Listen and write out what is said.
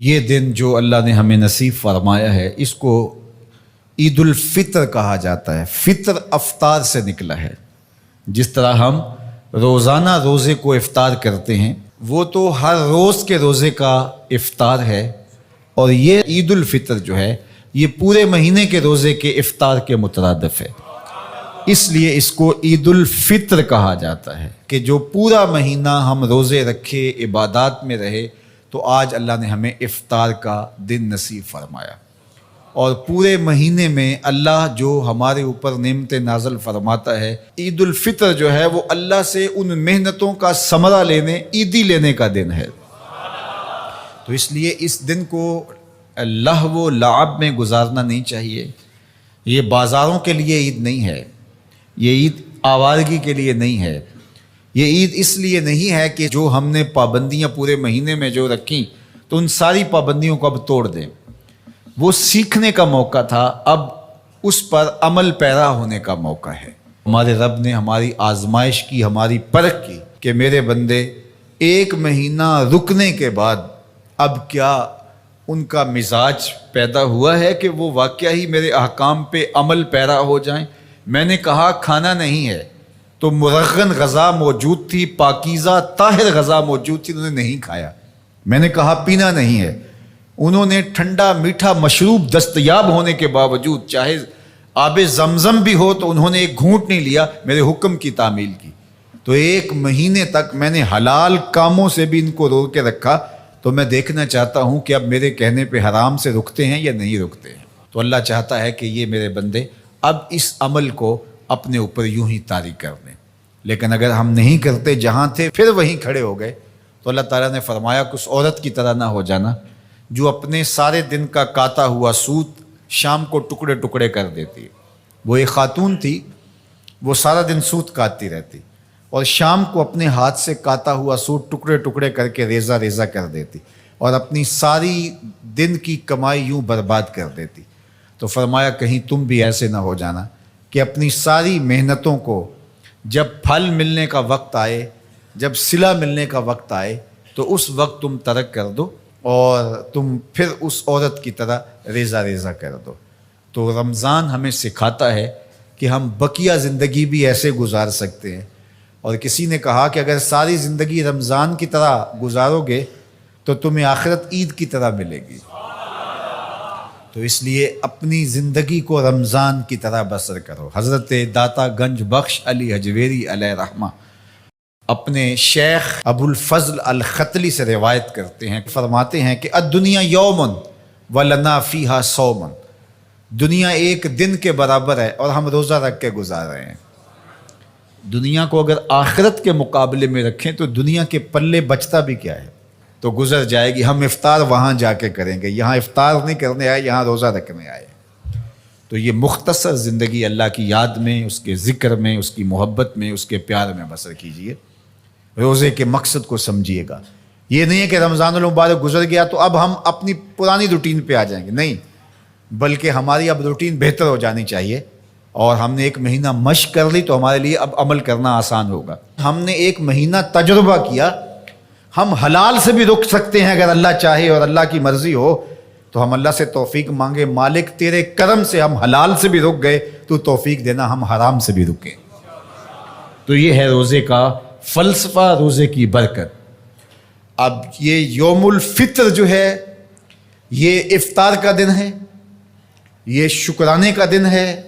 یہ دن جو اللہ نے ہمیں نصیب فرمایا ہے اس کو عید الفطر کہا جاتا ہے۔ فطر افطار سے نکلا ہے۔ جس طرح ہم روزانہ روزے کو افطار کرتے ہیں، وہ تو ہر روز کے روزے کا افطار ہے، اور یہ عید الفطر جو ہے یہ پورے مہینے کے روزے کے افطار کے مترادف ہے۔ اس لیے اس کو عید الفطر کہا جاتا ہے کہ جو پورا مہینہ ہم روزے رکھے، عبادات میں رہے، تو آج اللہ نے ہمیں افطار کا دن نصیب فرمایا۔ اور پورے مہینے میں اللہ جو ہمارے اوپر نعمت نازل فرماتا ہے، عید الفطر جو ہے وہ اللہ سے ان محنتوں کا ثمرہ لینے، عیدی لینے کا دن ہے۔ تو اس لیے اس دن کو لہو و لعب میں گزارنا نہیں چاہیے۔ یہ بازاروں کے لیے عید نہیں ہے، یہ عید آوارگی کے لیے نہیں ہے، یہ عید اس لیے نہیں ہے کہ جو ہم نے پابندیاں پورے مہینے میں جو رکھیں تو ان ساری پابندیوں کو اب توڑ دیں۔ وہ سیکھنے کا موقع تھا، اب اس پر عمل پیرا ہونے کا موقع ہے۔ ہمارے رب نے ہماری آزمائش کی، ہماری پرکھ کی کہ میرے بندے ایک مہینہ رکنے کے بعد اب کیا ان کا مزاج پیدا ہوا ہے کہ وہ واقعہ ہی میرے احکام پہ عمل پیرا ہو جائیں۔ میں نے کہا کھانا نہیں ہے تو مرغن غذا موجود تھی، پاکیزہ طاہر غذا موجود تھی، انہوں نے نہیں کھایا۔ میں نے کہا پینا نہیں ہے، انہوں نے ٹھنڈا میٹھا مشروب دستیاب ہونے کے باوجود چاہے آب زمزم بھی ہو تو انہوں نے ایک گھونٹ نہیں لیا، میرے حکم کی تعمیل کی۔ تو ایک مہینے تک میں نے حلال کاموں سے بھی ان کو روک کے رکھا۔ تو میں دیکھنا چاہتا ہوں کہ اب میرے کہنے پہ حرام سے رکتے ہیں یا نہیں رکتے ہیں۔ تو اللہ چاہتا ہے کہ یہ میرے بندے اب اس عمل کو اپنے اوپر یوں ہی طاری کر لیں۔ لیکن اگر ہم نہیں کرتے، جہاں تھے پھر وہیں کھڑے ہو گئے، تو اللہ تعالیٰ نے فرمایا کہ اس عورت کی طرح نہ ہو جانا جو اپنے سارے دن کا کاتا ہوا سوت شام کو ٹکڑے ٹکڑے کر دیتی۔ وہ ایک خاتون تھی، وہ سارا دن سوت کاٹتی رہتی اور شام کو اپنے ہاتھ سے کاتا ہوا سوت ٹکڑے ٹکڑے کر کے ریزہ ریزہ کر دیتی اور اپنی ساری دن کی کمائی یوں برباد کر دیتی۔ تو فرمایا کہیں تم بھی ایسے نہ ہو جانا کہ اپنی ساری محنتوں کو جب پھل ملنے کا وقت آئے، جب صلہ ملنے کا وقت آئے، تو اس وقت تم ترک کر دو اور تم پھر اس عورت کی طرح ریزہ ریزہ کر دو۔ تو رمضان ہمیں سکھاتا ہے کہ ہم بقیہ زندگی بھی ایسے گزار سکتے ہیں۔ اور کسی نے کہا کہ اگر ساری زندگی رمضان کی طرح گزارو گے تو تمہیں آخرت عید کی طرح ملے گی۔ تو اس لیے اپنی زندگی کو رمضان کی طرح بسر کرو۔ حضرت داتا گنج بخش علی حجویری علیہ رحمہ اپنے شیخ ابو الفضل الختلی سے روایت کرتے ہیں، فرماتے ہیں کہ الدنیا یومن ولنا فیہا صومن، دنیا ایک دن کے برابر ہے اور ہم روزہ رکھ کے گزار رہے ہیں۔ دنیا کو اگر آخرت کے مقابلے میں رکھیں تو دنیا کے پلے بچتا بھی کیا ہے، تو گزر جائے گی۔ ہم افطار وہاں جا کے کریں گے، یہاں افطار نہیں کرنے آئے، یہاں روزہ رکھنے آئے۔ تو یہ مختصر زندگی اللہ کی یاد میں، اس کے ذکر میں، اس کی محبت میں، اس کے پیار میں بسر کیجئے۔ روزے کے مقصد کو سمجھیے گا۔ یہ نہیں ہے کہ رمضان المبارک گزر گیا تو اب ہم اپنی پرانی روٹین پہ آ جائیں گے، نہیں، بلکہ ہماری اب روٹین بہتر ہو جانی چاہیے۔ اور ہم نے ایک مہینہ مشق کر لی تو ہمارے لیے اب عمل کرنا آسان ہوگا۔ ہم نے ایک مہینہ تجربہ کیا، ہم حلال سے بھی رک سکتے ہیں اگر اللہ چاہے اور اللہ کی مرضی ہو تو ہم اللہ سے توفیق مانگے، مالک تیرے کرم سے ہم حلال سے بھی رک گئے، تو توفیق دینا ہم حرام سے بھی رکیں۔ تو یہ ہے روزے کا فلسفہ، روزے کی برکت۔ اب یہ یوم الفطر جو ہے یہ افطار کا دن ہے، یہ شکرانے کا دن ہے۔